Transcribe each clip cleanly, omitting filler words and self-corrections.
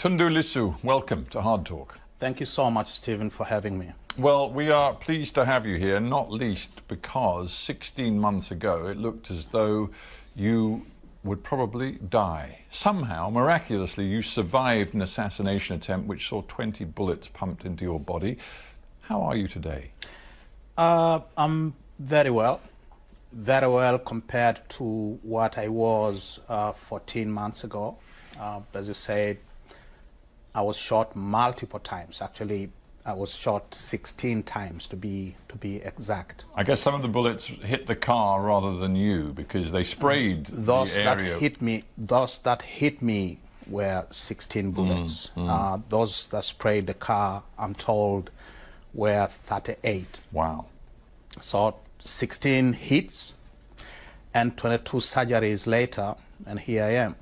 Tundulisu, welcome to Hardtalk. Thank you so much, Stephen, for having me. Well, we are pleased to have you here, not least because 16 months ago it looked as though you would probably die. Somehow, miraculously, you survived an assassination attempt which saw 20 bullets pumped into your body. How are you today? I'm very well compared to what I was 14 months ago. As you said, I was shot multiple times. Actually, I was shot 16 times to be exact. I guess some of the bullets hit the car rather than you because they sprayed those the area. Those that hit me were 16 bullets. Those that sprayed the car, I'm told, were 38. Wow. So 16 hits and 22 surgeries later, and here I am.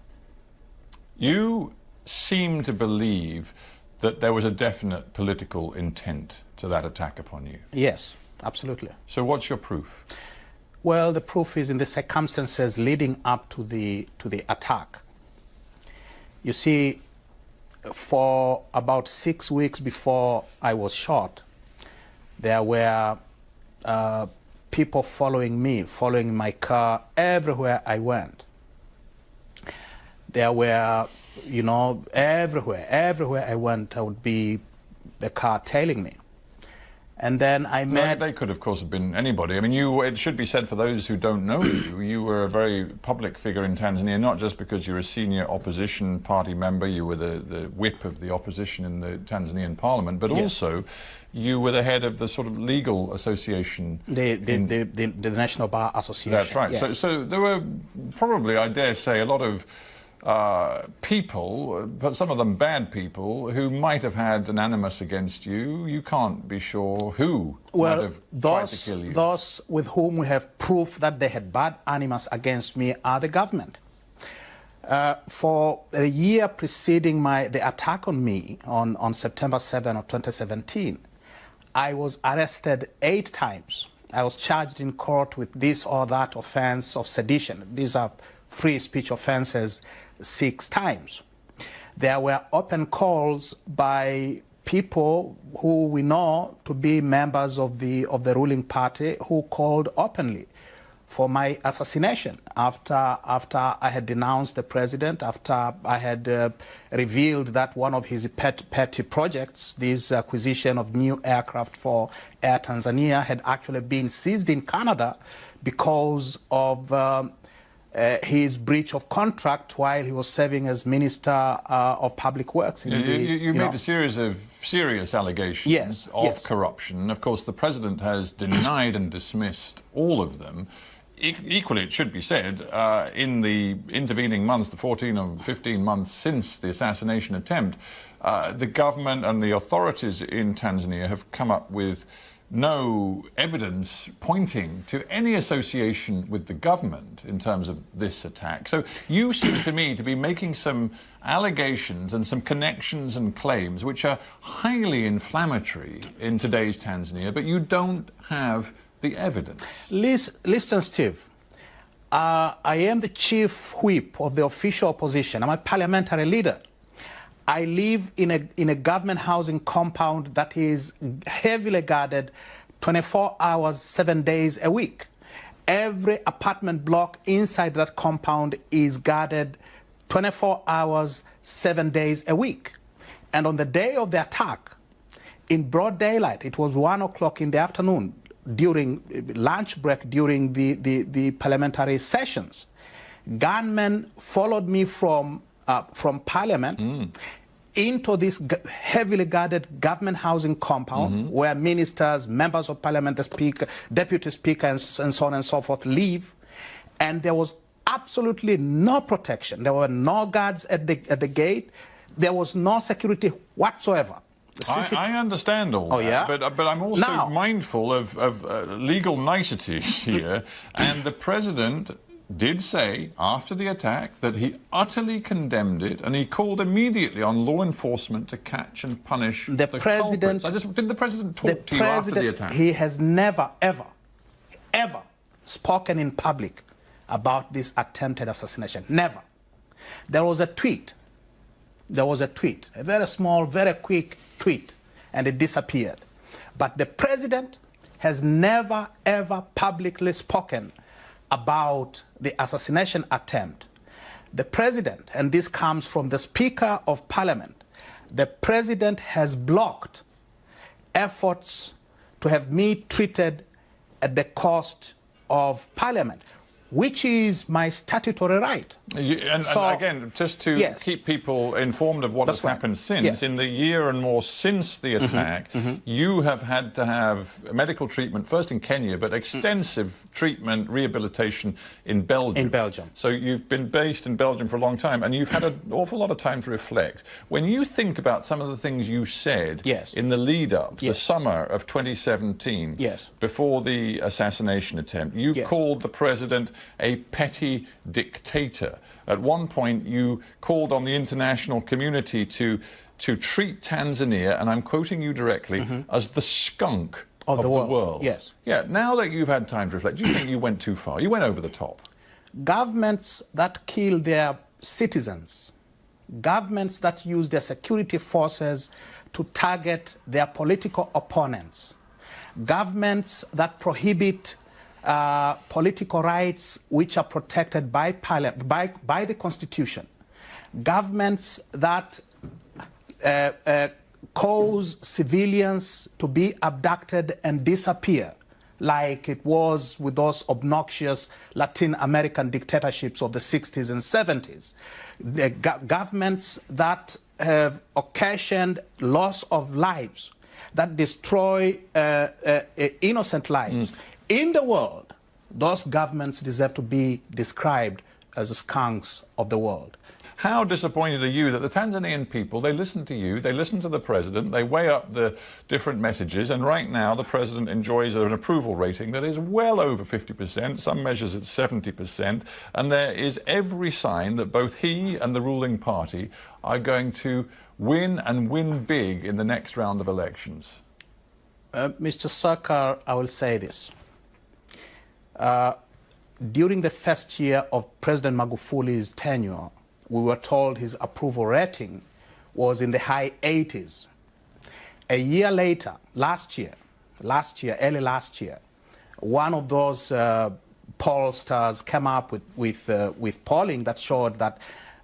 You seem to believe that there was a definite political intent to that attack upon you. Yes, absolutely. So what's your proof? Well, the proof is in the circumstances leading up to the attack. You see, for about 6 weeks before I was shot, there were people following me, following my car everywhere I went. There were, you know, everywhere I went, there would be the car tailing me. And then I met... They could, of course, have been anybody. I mean, it should be said for those who don't know you, you were a very public figure in Tanzania, not just because you're a senior opposition party member, you were the whip of the opposition in the Tanzanian parliament, but also you were the head of the sort of legal association. The National Bar Association. That's right. Yes. So there were probably, I dare say, a lot of people, but some of them bad people, who might have had an animus against you. You can't be sure who might have tried to kill you. Those with whom we have proof that they had bad animus against me are the government. For a year preceding the attack on me on September 7 of 2017, I was arrested 8 times. I was charged in court with this or that offense of sedition. These are free speech offenses 6 times. There were open calls by people who we know to be members of the ruling party who called openly for my assassination after I had denounced the president, after I had revealed that one of his petty projects, this acquisition of new aircraft for Air Tanzania, had actually been seized in Canada because of his breach of contract while he was serving as Minister of Public Works. You made a series of serious allegations of corruption. Of course, the President has denied and dismissed all of them. Equally, it should be said, in the intervening months, the 14 or 15 months since the assassination attempt, the government and the authorities in Tanzania have come up with no evidence pointing to any association with the government in terms of this attack. So you seem to me to be making some allegations and some connections and claims which are highly inflammatory in today's Tanzania, but you don't have the evidence. Listen, Steve. I am the chief whip of the official opposition. I'm a parliamentary leader. I live in a government housing compound that is heavily guarded 24 hours, 7 days a week. Every apartment block inside that compound is guarded 24 hours, 7 days a week. And on the day of the attack, in broad daylight, it was 1 o'clock in the afternoon, during lunch break, during the parliamentary sessions, gunmen followed me from Parliament into this heavily guarded government housing compound where ministers, members of Parliament, the Speaker, Deputy Speaker, and so on and so forth live. And there was absolutely no protection. There were no guards at the gate. There was no security whatsoever. I understand all that, but I'm also mindful of legal niceties here. And the President did say after the attack that he utterly condemned it, and he called immediately on law enforcement to catch and punish the culprits. Did the President talk to you after the attack? He has never, ever spoken in public about this attempted assassination. Never. There was a tweet there was a tweet, a very small, very quick tweet, and it disappeared. But the president has never, ever publicly spoken about the assassination attempt. The president, and this comes from the Speaker of Parliament, the president has blocked efforts to have me treated at the cost of Parliament, which is my statutory right. And again, just to keep people informed of what has happened since, in the year and more since the attack, you have had to have medical treatment, first in Kenya, but extensive treatment, rehabilitation in Belgium. In Belgium. So you've been based in Belgium for a long time, and you've had an awful lot of time to reflect. When you think about some of the things you said in the lead-up, the summer of 2017, before the assassination attempt, you called the president a petty dictator. At one point, you called on the international community to treat Tanzania, and I'm quoting you directly, as the skunk of the world. Yes. Yeah, now that you've had time to reflect, do you think you went too far? You went over the top. Governments that kill their citizens, governments that use their security forces to target their political opponents, governments that prohibit political rights which are protected by the Constitution, governments that cause civilians to be abducted and disappear, like it was with those obnoxious Latin American dictatorships of the 60s and 70s, the governments that have occasioned loss of lives, that destroy innocent lives. In the world, those governments deserve to be described as the skunks of the world. How disappointed are you that the Tanzanian people, they listen to you, they listen to the president, they weigh up the different messages, and right now the president enjoys an approval rating that is well over 50%, some measures it's 70%, and there is every sign that both he and the ruling party are going to win and win big in the next round of elections? Mr. Sarkar, I will say this. During the first year of President Magufuli's tenure, we were told his approval rating was in the high 80s. A year later, early last year, one of those pollsters came up with polling that showed that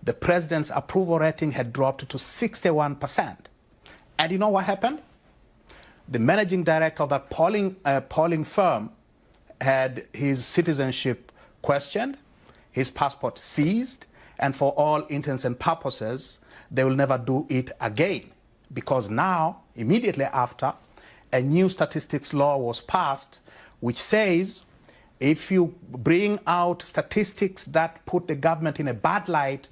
the president's approval rating had dropped to 61%. And you know what happened? The managing director of that polling firm had his citizenship questioned, his passport seized, and for all intents and purposes, they will never do it again. Because now, immediately after, a new statistics law was passed, which says if you bring out statistics that put the government in a bad light,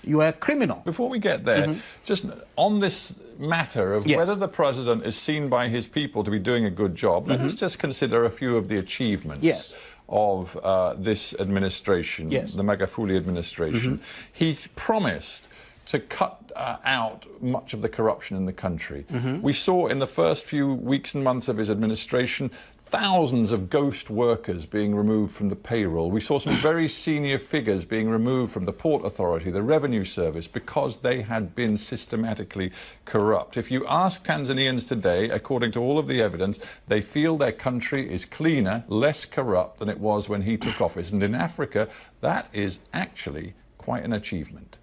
you are a criminal. Before we get there, just on this matter of whether the president is seen by his people to be doing a good job, let's just consider a few of the achievements of this administration, the Magufuli administration. He promised to cut out much of the corruption in the country. We saw in the first few weeks and months of his administration thousands of ghost workers being removed from the payroll. We saw some very senior figures being removed from the Port Authority, the Revenue Service, because they had been systematically corrupt. If you ask Tanzanians today, according to all of the evidence, they feel their country is cleaner, less corrupt than it was when he took office. And in Africa, that is actually quite an achievement.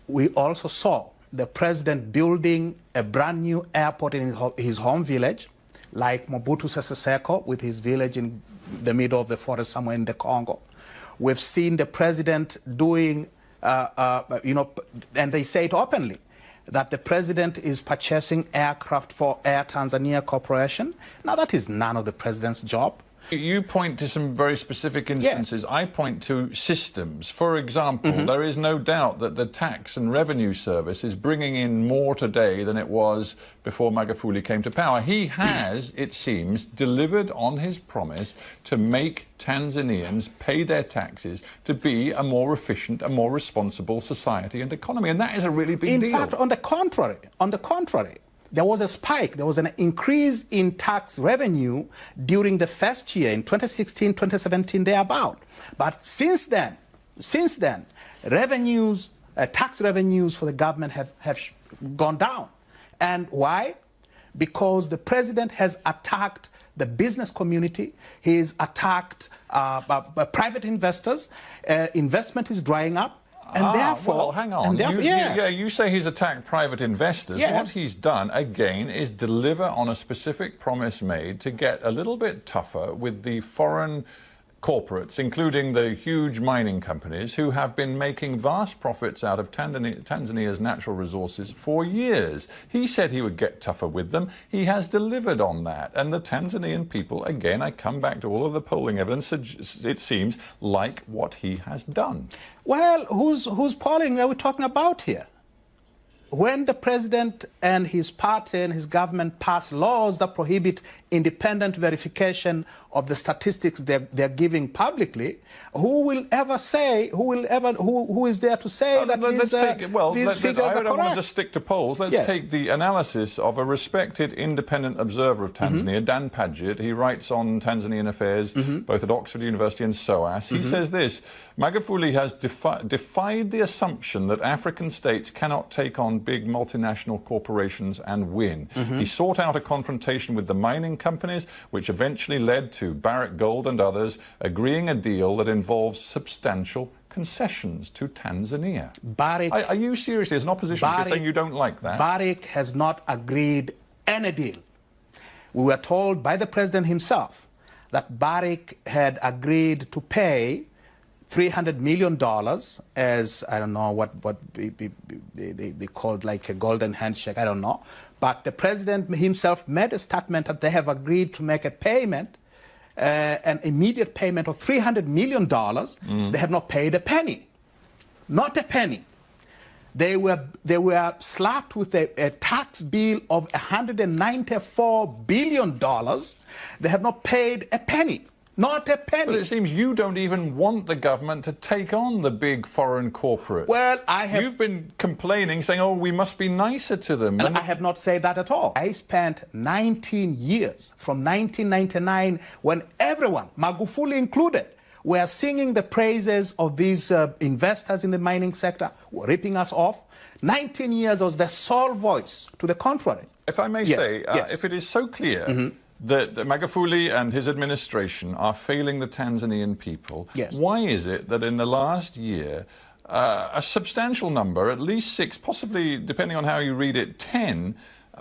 We also saw the president building a brand new airport in his home village, like Mobutu Sese Seko with his village in the middle of the forest somewhere in the Congo. We've seen the president doing, and they say it openly, that the president is purchasing aircraft for Air Tanzania Corporation. Now, that is none of the president's job. You point to some very specific instances. I point to systems. For example, there is no doubt that the Tax and Revenue Service is bringing in more today than it was before Magufuli came to power. He has, it seems, delivered on his promise to make Tanzanians pay their taxes to be a more efficient, a more responsible society and economy. And that is a really big deal. In fact, on the contrary, there was a spike, there was an increase in tax revenue during the first year, in 2016, 2017, thereabout. But since then, revenues tax revenues for the government have gone down. And why? Because the president has attacked the business community. He's attacked private investors. Investment is drying up. And therefore, well, hang on. You say he's attacked private investors. Yes. What he's done, again, is deliver on a specific promise made to get a little bit tougher with the foreign corporates, including the huge mining companies who have been making vast profits out of Tanzania's natural resources for years. He said he would get tougher with them. He has delivered on that. And the Tanzanian people, again, I come back to all of the polling evidence, it seems like what he has done. Well, whose polling are we talking about here? When the president and his party and his government pass laws that prohibit independent verification of the statistics they're giving publicly, who is there to say that these figures are correct? I don't want to just stick to polls. Let's take the analysis of a respected independent observer of Tanzania, Dan Padgett. He writes on Tanzanian affairs, both at Oxford University and SOAS. He says this: Magufuli has defied the assumption that African states cannot take on big multinational corporations and win. He sought out a confrontation with the mining companies, which eventually led to Barrick Gold and others agreeing a deal that involves substantial concessions to Tanzania. Are you seriously, as an opposition, saying you don't like that? Barrick has not agreed any deal. We were told by the president himself that Barrick had agreed to pay $300 million as, I don't know what they called, like a golden handshake, I don't know. But the president himself made a statement that they have agreed to make a payment, an immediate payment of $300 million. They have not paid a penny. Not a penny. They were slapped with a tax bill of $194 billion. They have not paid a penny. Not a penny. But it seems you don't even want the government to take on the big foreign corporates. Well, You've been complaining, saying, oh, we must be nicer to them. And I have not said that at all. I spent 19 years, from 1999, when everyone, Magufuli included, were singing the praises of these investors in the mining sector, were ripping us off. 19 years was the sole voice to the contrary. If I may say, if it is so clear that Magufuli and his administration are failing the Tanzanian people, why is it that in the last year a substantial number, at least 6, possibly, depending on how you read it, 10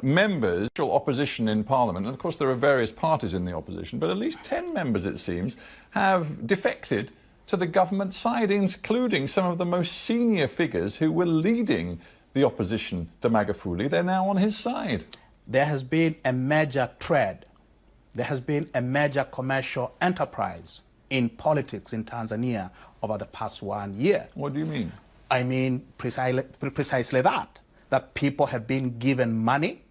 members, opposition in Parliament, and of course there are various parties in the opposition, but at least 10 members, it seems, have defected to the government side, including some of the most senior figures who were leading the opposition to Magufuli? They're now on his side. There has been a major trend. There has been a major commercial enterprise in politics in Tanzania over the past 1 year. What do you mean? I mean precisely that people have been given money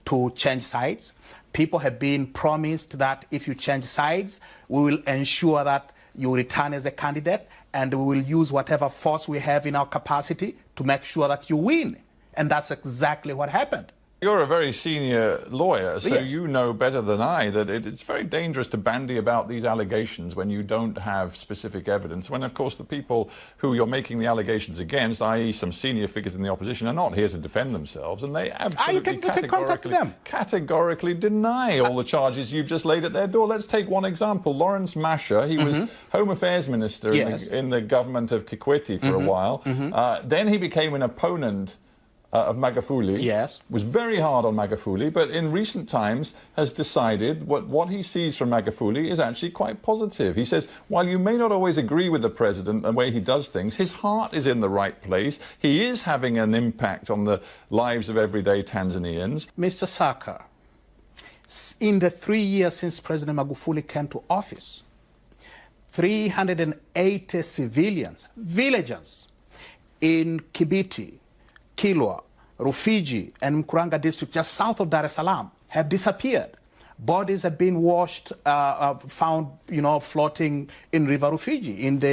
to change sides. People have been promised that if you change sides, we will ensure that you return as a candidate, and we will use whatever force we have in our capacity to make sure that you win. And that's exactly what happened. You're a very senior lawyer, so you know better than I that it's very dangerous to bandy about these allegations when you don't have specific evidence. When, of course, the people who you're making the allegations against, i.e. some senior figures in the opposition, are not here to defend themselves, and they absolutely categorically deny all the charges you've just laid at their door. Let's take one example. Lawrence Masha, he was Home Affairs Minister in the government of Kikwete for a while. Then he became an opponent of Magufuli, was very hard on Magufuli, but in recent times has decided what he sees from Magufuli is actually quite positive. He says, while you may not always agree with the president and the way he does things, his heart is in the right place. He is having an impact on the lives of everyday Tanzanians. Mr. Saka, in the 3 years since President Magufuli came to office, 380 civilians, villagers in Kibiti, Kilwa, Rufiji, and Mkuranga district, just south of Dar es Salaam, have disappeared. Bodies have been washed, found, floating in River Rufiji, in the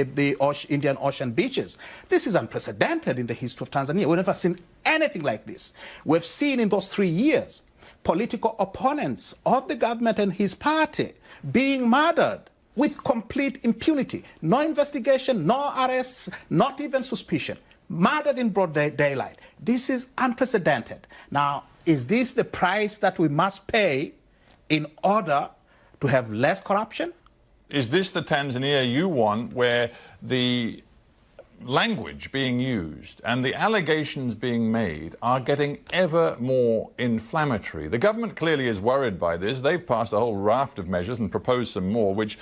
Indian Ocean beaches. This is unprecedented in the history of Tanzania. We've never seen anything like this. We've seen in those 3 years political opponents of the government and his party being murdered with complete impunity. No investigation, no arrests, not even suspicion. murdered in broad daylight. This is unprecedented. Now, is this the price that we must pay in order to have less corruption? Is this the Tanzania you want, where the language being used and the allegations being made are getting ever more inflammatory? The government clearly is worried by this. They've passed a whole raft of measures and proposed some more, which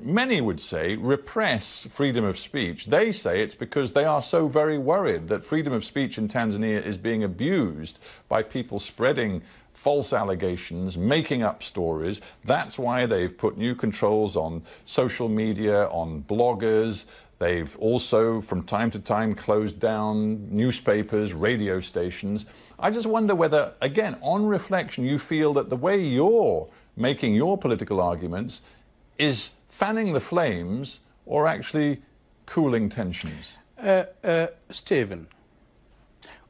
many would say repress freedom of speech. They say it's because they are so very worried that freedom of speech in Tanzania is being abused by people spreading false allegations, making up stories. That's why they've put new controls on social media, on bloggers. They've also, from time to time, closed down newspapers, radio stations. I just wonder whether, again, on reflection, you feel that the way you're making your political arguments is fanning the flames or actually cooling tensions? Stephen,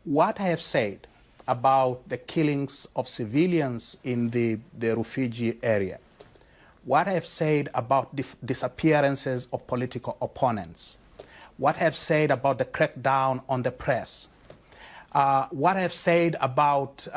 what I have said about the killings of civilians in the refugee area, what I have said about disappearances of political opponents, what I have said about the crackdown on the press, what I have said about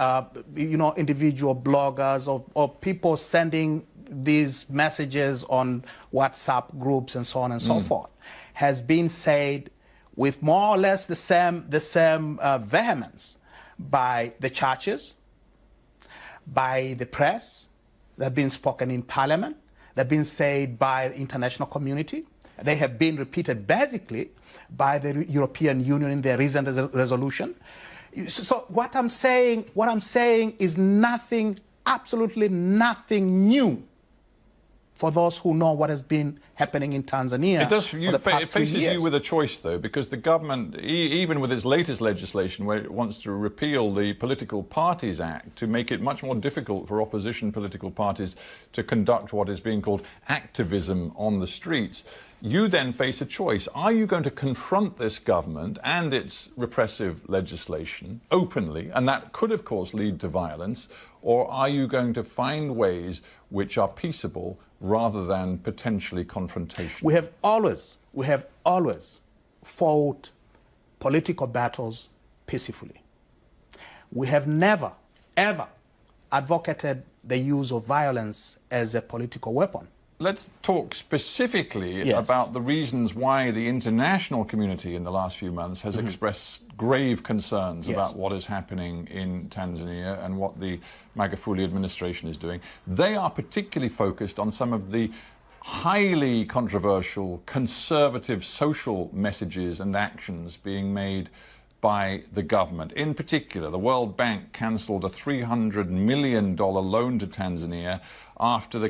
individual bloggers or people sending these messages on WhatsApp groups and so on and so forth, has been said with more or less the same vehemence by the churches, by the press. They've been spoken in Parliament. They've been said by the international community. They have been repeated basically by the European Union in their recent resolution. So what I'm saying is nothing, absolutely nothing new for those who know what has been happening in Tanzania. It faces you with a choice, though, because the government, even with its latest legislation, where it wants to repeal the Political Parties Act to make it much more difficult for opposition political parties to conduct what is being called activism on the streets, you then face a choice. Are you going to confront this government and its repressive legislation openly, and that could, of course, lead to violence, or are you going to find ways which are peaceable rather than potentially confrontation? We have always fought political battles peacefully. We have never, ever advocated the use of violence as a political weapon. Let's talk specifically about the reasons why the international community in the last few months has expressed grave concerns about what is happening in Tanzania and what the Magufuli administration is doing. They are particularly focused on some of the highly controversial conservative social messages and actions being made by the government. In particular, the World Bank cancelled a $300 million loan to Tanzania after the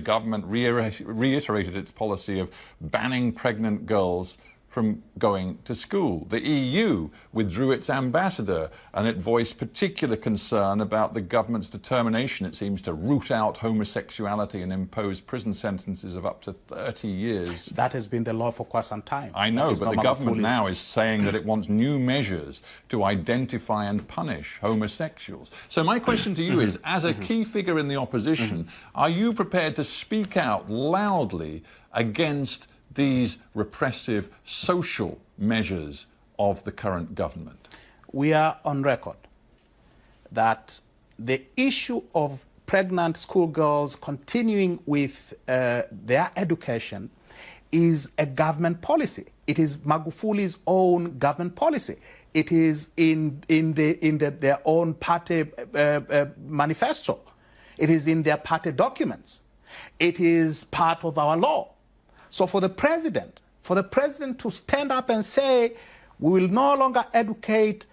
government reiterated its policy of banning pregnant girls from going to school. The EU withdrew its ambassador, and it voiced particular concern about the government's determination, it seems, to root out homosexuality and impose prison sentences of up to 30 years. That has been the law for quite some time. I know, but the government now is saying that it wants new measures to identify and punish homosexuals. So my question to you is, as a key figure in the opposition, are you prepared to speak out loudly against these repressive social measures of the current government? We are on record that the issue of pregnant schoolgirls continuing with their education is a government policy. It is Magufuli's own government policy. It is in their own party manifesto. It is in their party documents. It is part of our law. So for the president to stand up and say, we will no longer educate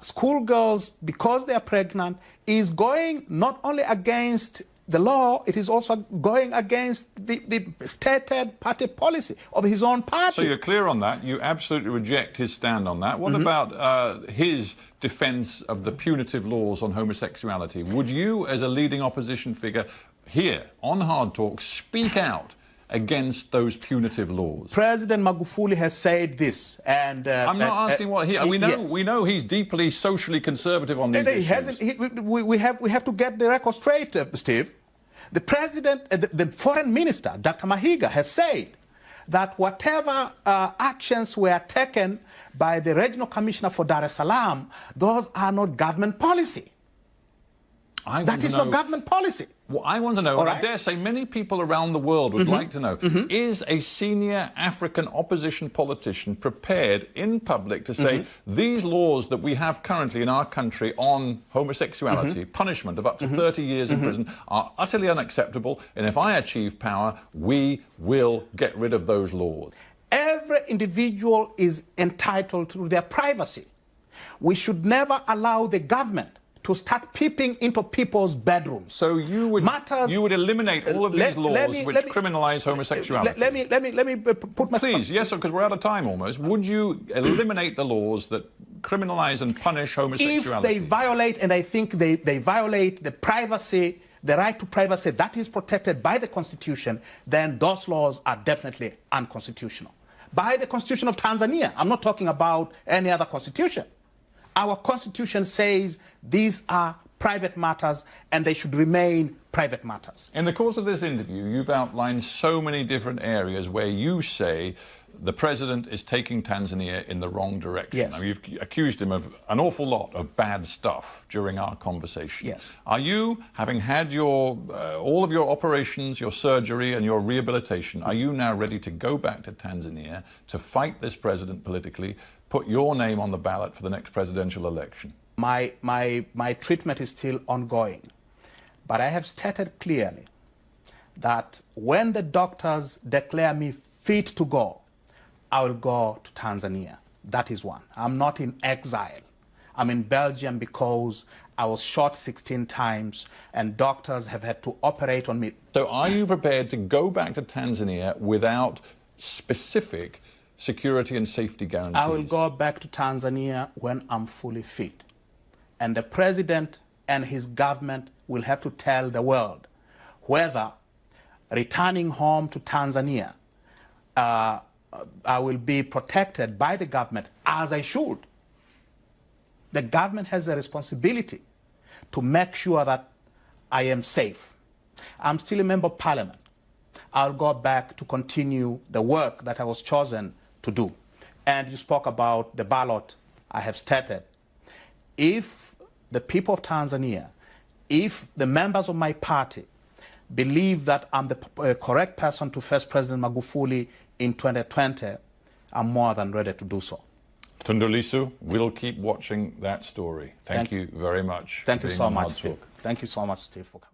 schoolgirls because they are pregnant, is going not only against the law, it is also going against the stated party policy of his own party. So you're clear on that. You absolutely reject his stand on that. What about his defense of the punitive laws on homosexuality? Would you, as a leading opposition figure here on Hard Talk, speak out against those punitive laws? President Magufuli has said this, and I'm not asking what he. We know he's deeply socially conservative on these issues. We have to get the record straight, Steve. The president, the foreign minister, Dr. Mahiga, has said that whatever actions were taken by the Regional Commissioner for Dar es Salaam, those are not government policy. That is not government policy. What I want to know, and I dare say many people around the world would like to know, is a senior African opposition politician prepared in public to say these laws that we have currently in our country on homosexuality, punishment of up to 30 years in prison, are utterly unacceptable, and if I achieve power, we will get rid of those laws? Every individual is entitled to their privacy. We should never allow the government to start peeping into people's bedrooms. So you would eliminate all of these laws which criminalize homosexuality? Let me put my... Please, yes, because we're out of time almost. Would you eliminate the laws that criminalize and punish homosexuality? If they violate, and I think they violate the privacy, the right to privacy that is protected by the Constitution, then those laws are definitely unconstitutional. By the Constitution of Tanzania, I'm not talking about any other constitution. Our Constitution says these are private matters and they should remain private matters. In the course of this interview, you've outlined so many different areas where you say the president is taking Tanzania in the wrong direction. Yes. Now, you've accused him of an awful lot of bad stuff during our conversation. Yes. Are you, having had your all of your operations, your surgery and your rehabilitation, are you now ready to go back to Tanzania to fight this president politically, put your name on the ballot for the next presidential election? My treatment is still ongoing. But I have stated clearly that when the doctors declare me fit to go, I will go to Tanzania. That is one. I'm not in exile. I'm in Belgium because I was shot 16 times and doctors have had to operate on me. So are you prepared to go back to Tanzania without specific security and safety guarantees? I will go back to Tanzania when I'm fully fit. And the president and his government will have to tell the world whether returning home to Tanzania I will be protected by the government, as I should. The government has a responsibility to make sure that I am safe. I'm still a member of parliament. I'll go back to continue the work that I was chosen to do. And you spoke about the ballot. I have stated, if the people of Tanzania, if the members of my party believe that I'm the correct person to face President Magufuli in 2020, I'm more than ready to do so. Tundulisu, we'll keep watching that story. Thank you very much. Thank you so much, Steve. Thank you so much, Steve, for coming.